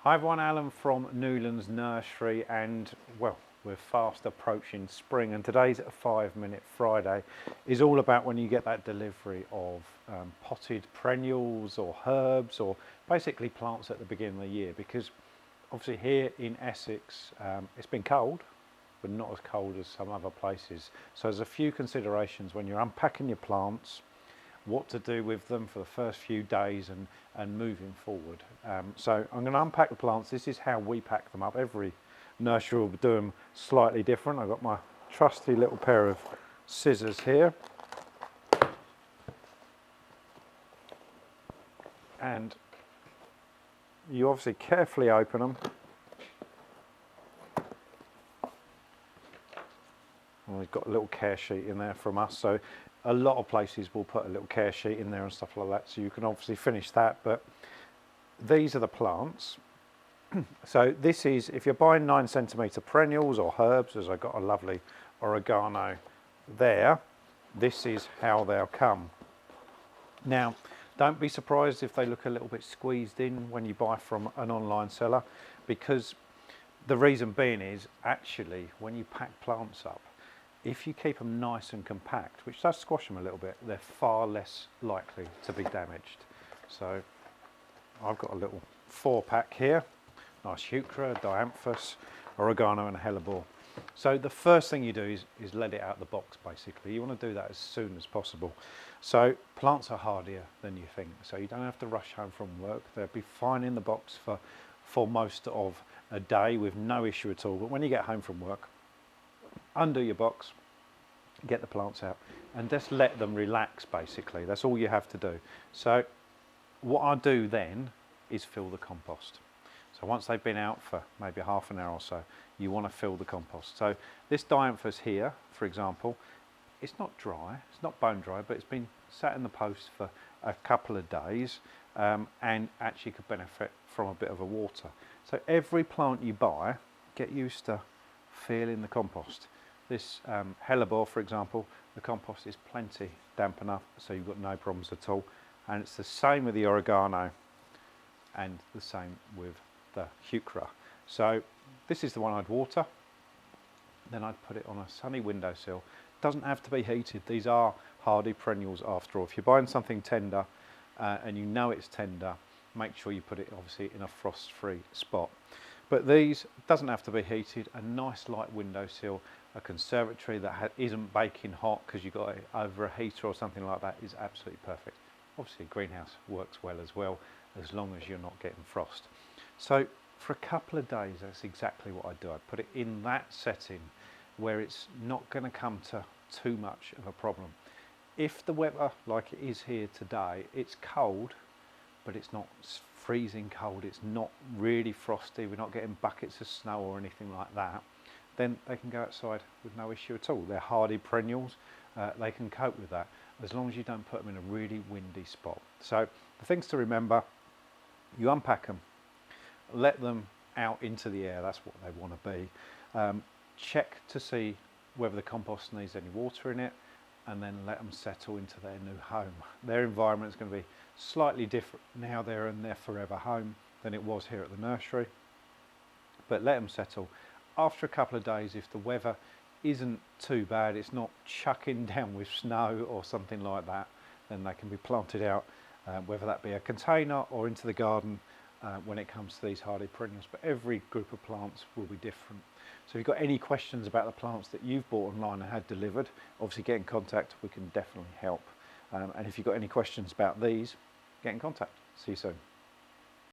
Hi everyone, Alan from Newlands Nursery, and well, we're fast approaching spring, and today's 5-Minute Friday is all about when you get that delivery of potted perennials or herbs or basically plants at the beginning of the year, because obviously here in Essex it's been cold, but not as cold as some other places. So there's a few considerations when you're unpacking your plants, what to do with them for the first few days and moving forward. So I'm going to unpack the plants. This is how we pack them up. Every nursery will do them slightly different. I've got my trusty little pair of scissors here. And you obviously carefully open them. And we've got a little care sheet in there from us. So a lot of places will put a little care sheet in there and stuff like that, so you can obviously finish that. But these are the plants. So this is, if you're buying 9cm perennials or herbs, as I got a lovely oregano there, this is how they'll come. Now, don't be surprised if they look a little bit squeezed in when you buy from an online seller, because the reason being is actually when you pack plants up, if you keep them nice and compact, which does squash them a little bit, they're far less likely to be damaged. So I've got a little 4-pack here, nice heuchera, dianthus, oregano and hellebore. So the first thing you do is let it out of the box basically. You want to do that as soon as possible. So plants are hardier than you think, so you don't have to rush home from work. They'll be fine in the box for most of a day with no issue at all. But when you get home from work, undo your box, get the plants out and just let them relax basically. That's all you have to do. So what I do then is fill the compost. So once they've been out for maybe half an hour or so, you want to fill the compost. So this dianthus here, for example, it's not dry, it's not bone dry, but it's been sat in the post for a couple of days and actually could benefit from a bit of a water. So every plant you buy, get used to feeling the compost. This hellebore, for example, the compost is plenty damp enough, so you've got no problems at all. And it's the same with the oregano and the same with the heuchera. So this is the one I'd water, then I'd put it on a sunny windowsill. Doesn't have to be heated. These are hardy perennials after all. If you're buying something tender and you know it's tender, make sure you put it obviously in a frost-free spot. But these, doesn't have to be heated, a nice light windowsill, a conservatory that isn't baking hot because you've got it over a heater or something like that is absolutely perfect. Obviously a greenhouse works well as long as you're not getting frost. So for a couple of days, that's exactly what I do. I put it in that setting where it's not going to come to too much of a problem. If the weather, like it is here today, it's cold, but it's not freezing cold, it's not really frosty, we're not getting buckets of snow or anything like that, then they can go outside with no issue at all. They're hardy perennials, they can cope with that, as long as you don't put them in a really windy spot. So the things to remember, you unpack them, let them out into the air, that's what they want to be. Check to see whether the compost needs any water in it, and then let them settle into their new home. Their environment is going to be slightly different now they're in their forever home than it was here at the nursery, but let them settle. After a couple of days, if the weather isn't too bad, it's not chucking down with snow or something like that, then they can be planted out, whether that be a container or into the garden when it comes to these hardy perennials. But every group of plants will be different. So if you've got any questions about the plants that you've bought online and had delivered, obviously get in contact, we can definitely help. And if you've got any questions about these, get in contact. See you soon.